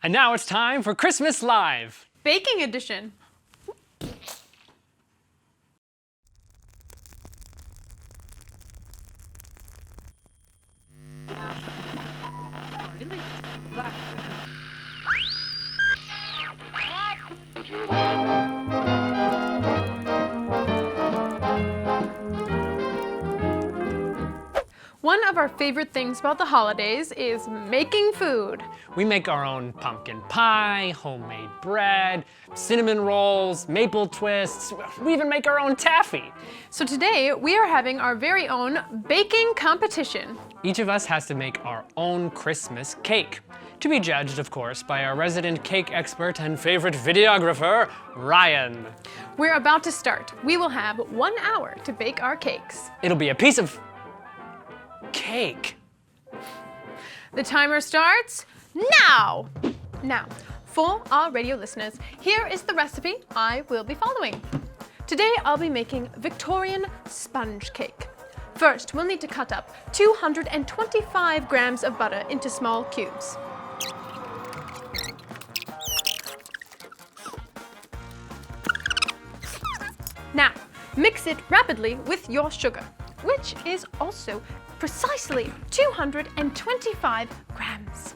And now it's time for Christmas Live! Baking edition. One of our favorite things about the holidays is making food. We make our own pumpkin pie, homemade bread, cinnamon rolls, maple twists. We even make our own taffy. So today we are having our very own baking competition. Each of us has to make our own Christmas cake. To be judged, of course, by our resident cake expert and favorite videographer, Ryan. We're about to start. We will have 1 hour to bake our cakes. It'll be a piece of cake. The timer starts now. Now, for our radio listeners, here is the recipe I will be following. Today I'll be making Victorian sponge cake. First, we'll need to cut up 225 grams of butter into small cubes. Now, mix it rapidly with your sugar, which is also precisely 225 grams.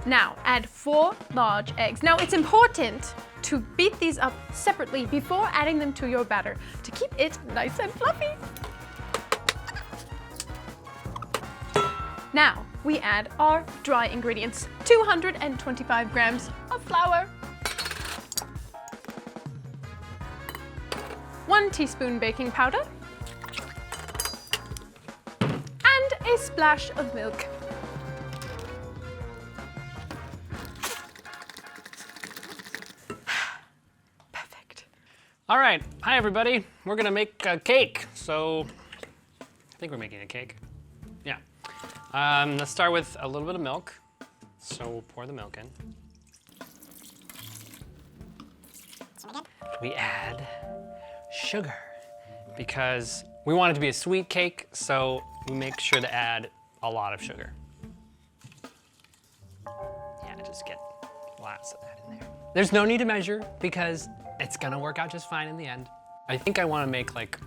Now, add 4 large eggs. Now, it's important to beat these up separately before adding them to your batter to keep it nice and fluffy. Now, we add our dry ingredients, 225 grams of flour, 1 teaspoon baking powder, and a splash of milk. Perfect. All right, hi everybody. We're gonna make a cake. So, I think we're making a cake. Yeah. Let's start with a little bit of milk. So we'll pour the milk in. We add sugar because we want it to be a sweet cake, so we make sure to add a lot of sugar. Yeah, just get lots of that in there. There's no need to measure because it's gonna work out just fine in the end. I think I want to make like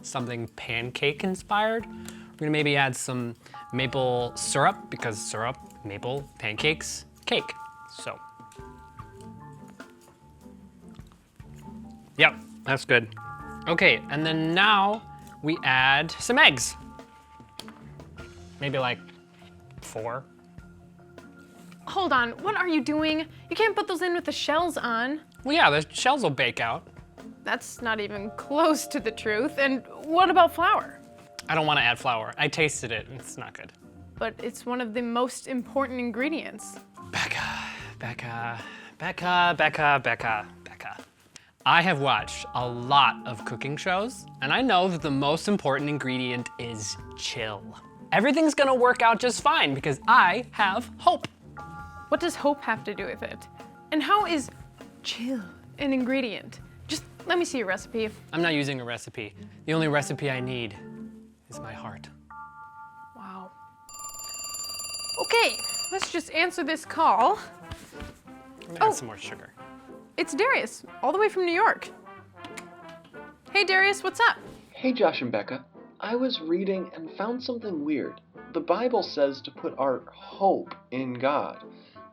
something pancake inspired. We're gonna maybe add some maple syrup because syrup, maple, pancakes, cake. So, yep, that's good. Okay, and then now we add some eggs. Maybe like 4. Hold on, what are you doing? You can't put those in with the shells on. Well, yeah, the shells will bake out. That's not even close to the truth. And what about flour? I don't want to add flour. I tasted it, and it's not good. But it's one of the most important ingredients. Becca. I have watched a lot of cooking shows, and I know that the most important ingredient is chill. Everything's gonna work out just fine because I have hope. What does hope have to do with it? And how is chill an ingredient? Just let me see your recipe. I'm not using a recipe. The only recipe I need is my heart. Wow. Okay, let's just answer this call. I'm gonna add some more sugar. It's Darius, all the way from New York. Hey Darius, what's up? Hey Josh and Becca, I was reading and found something weird. The Bible says to put our hope in God.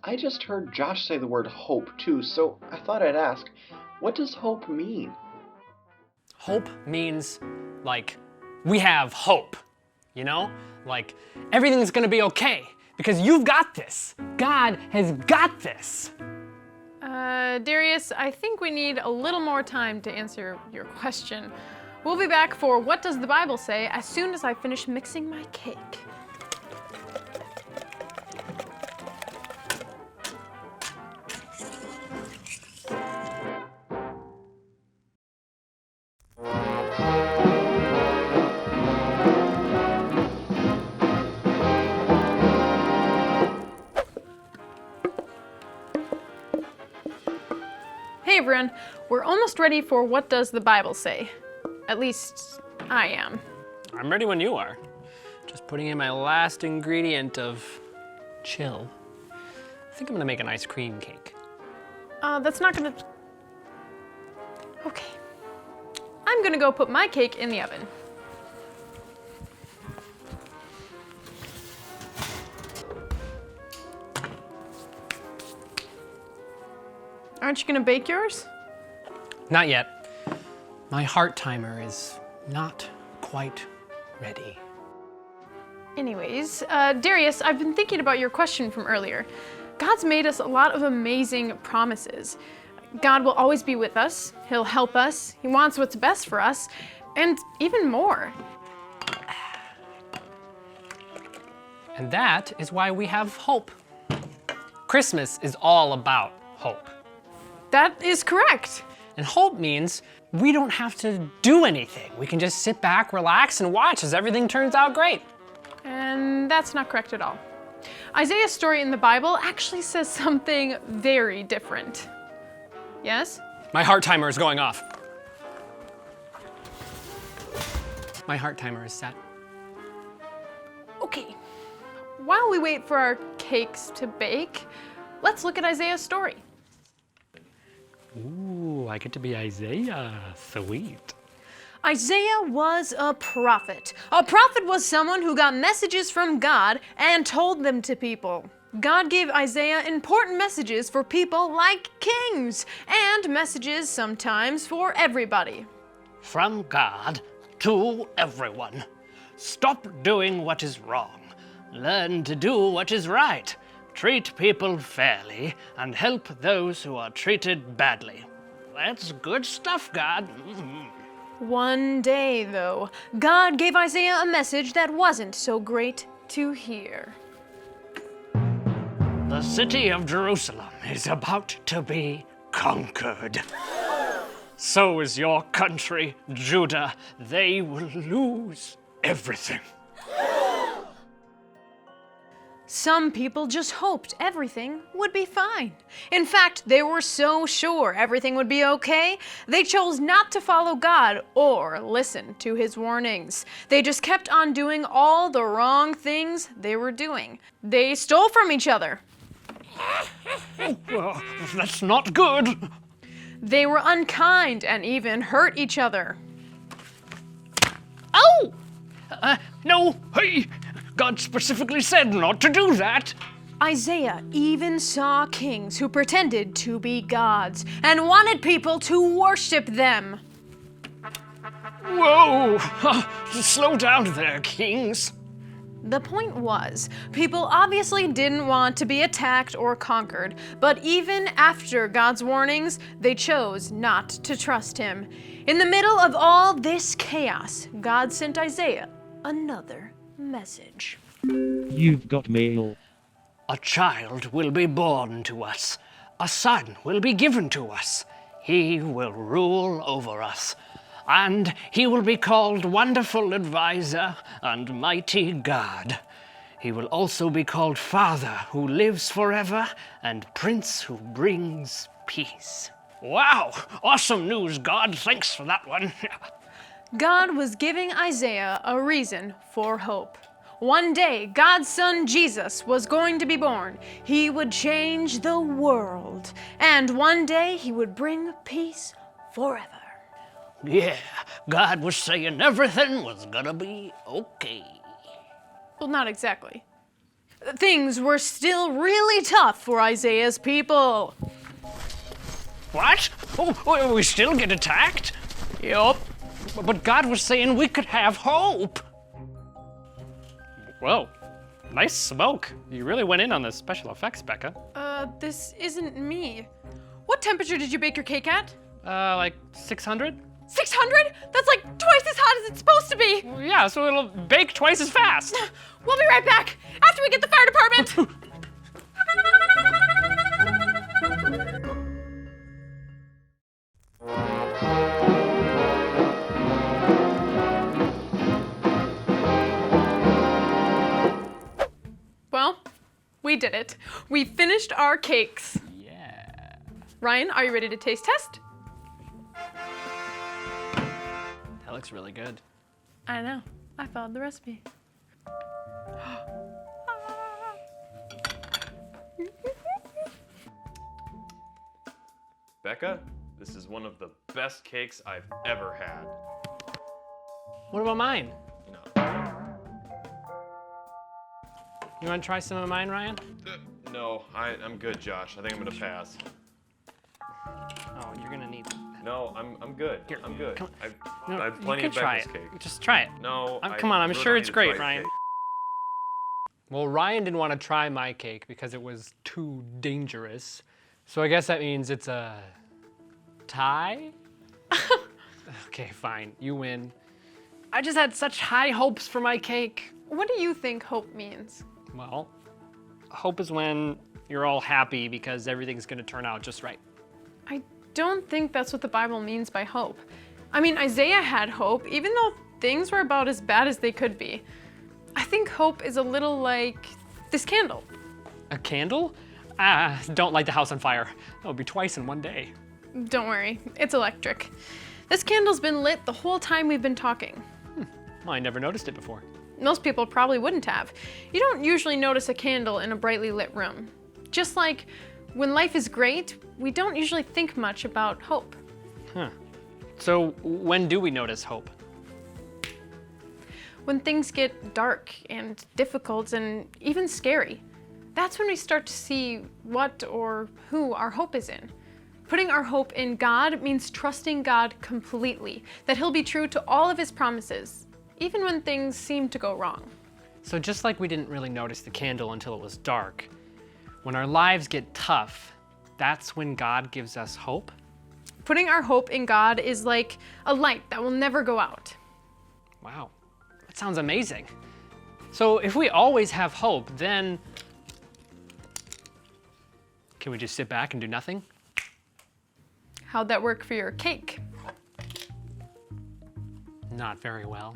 I just heard Josh say the word hope too, so I thought I'd ask, what does hope mean? Hope means like we have hope, you know? Like everything's gonna be okay because you've got this. God has got this. Darius, I think we need a little more time to answer your question. We'll be back for What Does the Bible Say as soon as I finish mixing my cake. Hey everyone, we're almost ready for What Does the Bible Say? At least I am. I'm ready when you are. Just putting in my last ingredient of chill. I think I'm gonna make an ice cream cake. That's not gonna... Okay. I'm gonna go put my cake in the oven. Aren't you gonna bake yours? Not yet. My heart timer is not quite ready. Anyways, Darius, I've been thinking about your question from earlier. God's made us a lot of amazing promises. God will always be with us, He'll help us, He wants what's best for us, and even more. And that is why we have hope. Christmas is all about hope. That is correct. And hope means we don't have to do anything. We can just sit back, relax, and watch as everything turns out great. And that's not correct at all. Isaiah's story in the Bible actually says something very different. Yes? My heart timer is going off. My heart timer is set. Okay. While we wait for our cakes to bake, let's look at Isaiah's story. Ooh, I get to be Isaiah. Sweet. Isaiah was a prophet. A prophet was someone who got messages from God and told them to people. God gave Isaiah important messages for people like kings, and messages sometimes for everybody. From God to everyone. Stop doing what is wrong. Learn to do what is right. Treat people fairly and help those who are treated badly. That's good stuff, God. One day, though, God gave Isaiah a message that wasn't so great to hear. The city of Jerusalem is about to be conquered. So is your country, Judah. They will lose everything. Some people just hoped everything would be fine. In fact, they were so sure everything would be okay, they chose not to follow God or listen to His warnings. They just kept on doing all the wrong things they were doing. They stole from each other. Well, that's not good. They were unkind and even hurt each other. Oh! No, hey! God specifically said not to do that. Isaiah even saw kings who pretended to be gods and wanted people to worship them. Whoa! Slow down there, kings. The point was, people obviously didn't want to be attacked or conquered, but even after God's warnings, they chose not to trust Him. In the middle of all this chaos, God sent Isaiah another message. You've got mail. A child will be born to us. A son will be given to us. He will rule over us. And he will be called Wonderful Advisor and Mighty God. He will also be called Father who lives forever and Prince who brings peace. Wow! Awesome news, God. Thanks for that one. God was giving Isaiah a reason for hope. One day, God's son Jesus was going to be born. He would change the world. And one day, he would bring peace forever. Yeah, God was saying everything was gonna be okay. Well, not exactly. Things were still really tough for Isaiah's people. What? Oh, we still get attacked? Yup. But God was saying we could have hope. Whoa, nice smoke. You really went in on the special effects, Becca. This isn't me. What temperature did you bake your cake at? Like 600? 600? That's like twice as hot as it's supposed to be. Well, yeah, so it'll bake twice as fast. We'll be right back after we get the fire department. Well, we did it. We finished our cakes. Yeah. Ryan, are you ready to taste test? That looks really good. I know. I followed the recipe. Becca, this is one of the best cakes I've ever had. What about mine? No. You want to try some of mine, Ryan? No, I'm good, Josh. I think I'm gonna pass. Oh, you're gonna need. No, I'm good. Here, I'm good. come on. I No, have you plenty can of try Becca's it. cake. Just try it. No, Come on, I'm really sure don't it's need to great, try Ryan. cake. Well, Ryan didn't want to try my cake because it was too dangerous. So I guess that means it's a tie? Okay, fine. You win. I just had such high hopes for my cake. What do you think hope means? Well, hope is when you're all happy because everything's going to turn out just right. I don't think that's what the Bible means by hope. I mean, Isaiah had hope, even though things were about as bad as they could be. I think hope is a little like this candle. A candle? Ah, don't light the house on fire. That would be twice in one day. Don't worry, it's electric. This candle's been lit the whole time we've been talking. Well, I never noticed it before. Most people probably wouldn't have. You don't usually notice a candle in a brightly lit room. Just like when life is great, we don't usually think much about hope. Huh. So when do we notice hope? When things get dark and difficult and even scary, that's when we start to see what or who our hope is in. Putting our hope in God means trusting God completely, that He'll be true to all of His promises, even when things seem to go wrong. So just like we didn't really notice the candle until it was dark, when our lives get tough, that's when God gives us hope? Putting our hope in God is like a light that will never go out. Wow, that sounds amazing. So if we always have hope, then can we just sit back and do nothing? How'd that work for your cake? Not very well.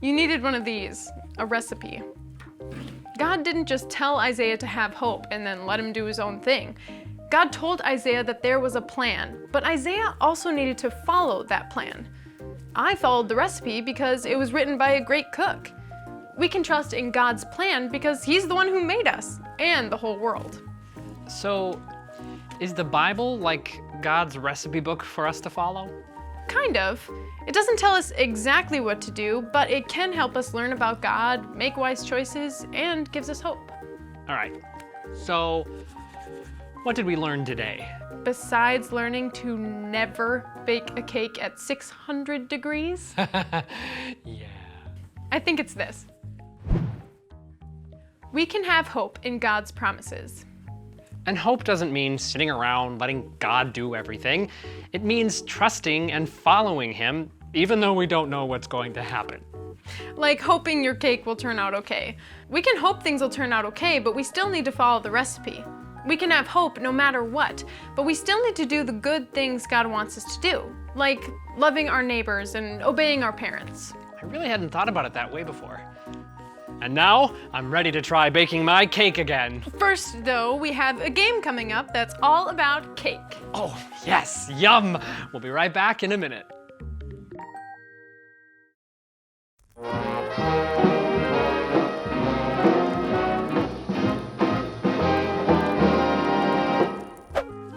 You needed one of these, a recipe. God didn't just tell Isaiah to have hope and then let him do his own thing. God told Isaiah that there was a plan, but Isaiah also needed to follow that plan. I followed the recipe because it was written by a great cook. We can trust in God's plan because He's the one who made us and the whole world. So is the Bible like God's recipe book for us to follow? Kind of. It doesn't tell us exactly what to do, but it can help us learn about God, make wise choices, and gives us hope. All right, so what did we learn today? Besides learning to never bake a cake at 600 degrees, Yeah. I think it's this. We can have hope in God's promises. And hope doesn't mean sitting around letting God do everything. It means trusting and following Him, even though we don't know what's going to happen. Like hoping your cake will turn out okay. We can hope things will turn out okay, but we still need to follow the recipe. We can have hope no matter what, but we still need to do the good things God wants us to do, like loving our neighbors and obeying our parents. I really hadn't thought about it that way before. And now, I'm ready to try baking my cake again. First, though, we have a game coming up that's all about cake. Oh, yes, yum! We'll be right back in a minute.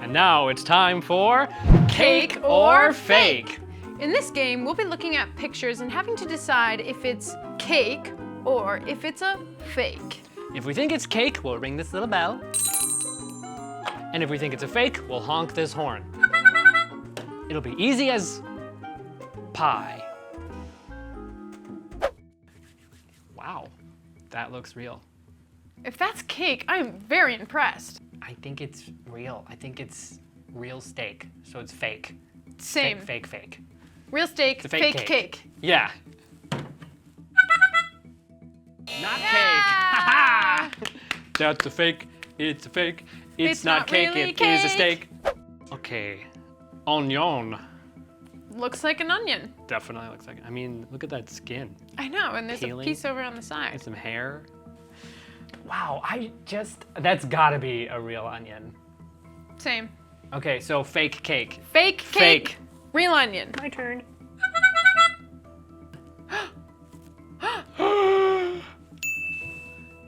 And now it's time for Cake or Fake. In this game, we'll be looking at pictures and having to decide if it's cake or if it's a fake. If we think it's cake, we'll ring this little bell. And if we think it's a fake, we'll honk this horn. It'll be easy as pie. Wow, that looks real. If that's cake, I am very impressed. I think it's real. I think it's real steak, so it's fake. Same. Fake. Real steak, It's a fake fake cake. cake. Yeah. Not Yeah. cake. That's a fake. It's a fake. It's not not cake. really It is a cake. steak. Okay. Onion. Looks like an onion. Definitely looks like it. I mean, look at that skin. I know, and there's Peeling. a piece over on the side. And some hair. Wow, that's gotta be a real onion. Same. Okay, so fake cake. Fake cake. Fake. Real onion. My turn.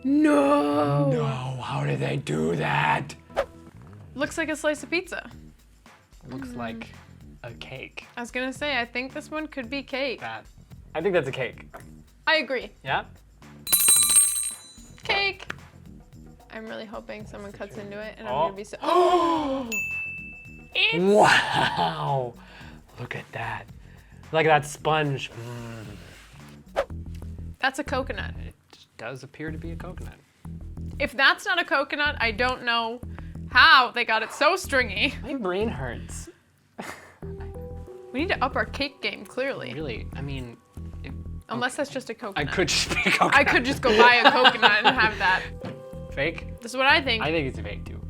No. No, how did they do that? Looks like a slice of pizza. Looks like a cake. I was gonna say, I think this one could be cake. I think that's a cake. I agree. Yeah? Cake. I'm really hoping someone cuts into it and I'm Oh. gonna be so. Oh! It's Wow. Look at that. Look at that sponge. That's a coconut. It does appear to be a coconut. If that's not a coconut, I don't know how they got it so stringy. My brain hurts. We need to up our cake game, clearly. Really, I mean, Unless that's just a I coconut. could just be a coconut. I could just go buy a coconut and have that. Fake? This is what I think. I think it's a fake too.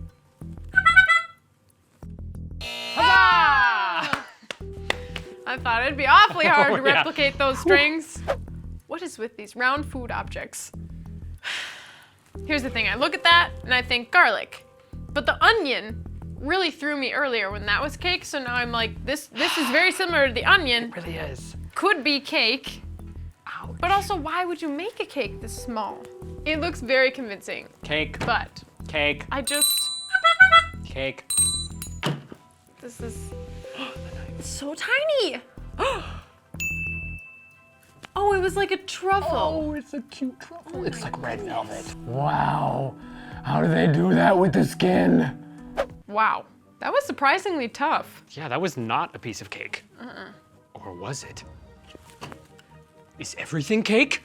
Huzzah! I thought it'd be awfully hard to Oh, yeah. replicate those strings. What is with these round food objects? Here's the thing, I look at that and I think garlic. But the onion really threw me earlier when that was cake, so now I'm like, this is very similar to the onion. It really is. Could be cake. Ouch. But also, why would you make a cake this small? It looks very convincing, Cake. but Cake. I just, Cake. this is it's so tiny. Oh, it was like a truffle. Oh, it's a cute truffle. It's like red velvet. Wow. How do they do that with the skin? Wow, that was surprisingly tough. Yeah, that was not a piece of cake. Or was it? Is everything cake?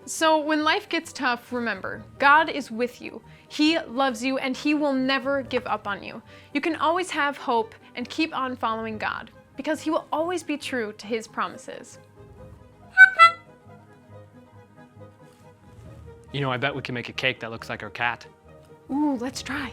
So when life gets tough, remember, God is with you. He loves you and he will never give up on you. You can always have hope and keep on following God because he will always be true to his promises. You know, I bet we can make a cake that looks like our cat. Ooh, let's try.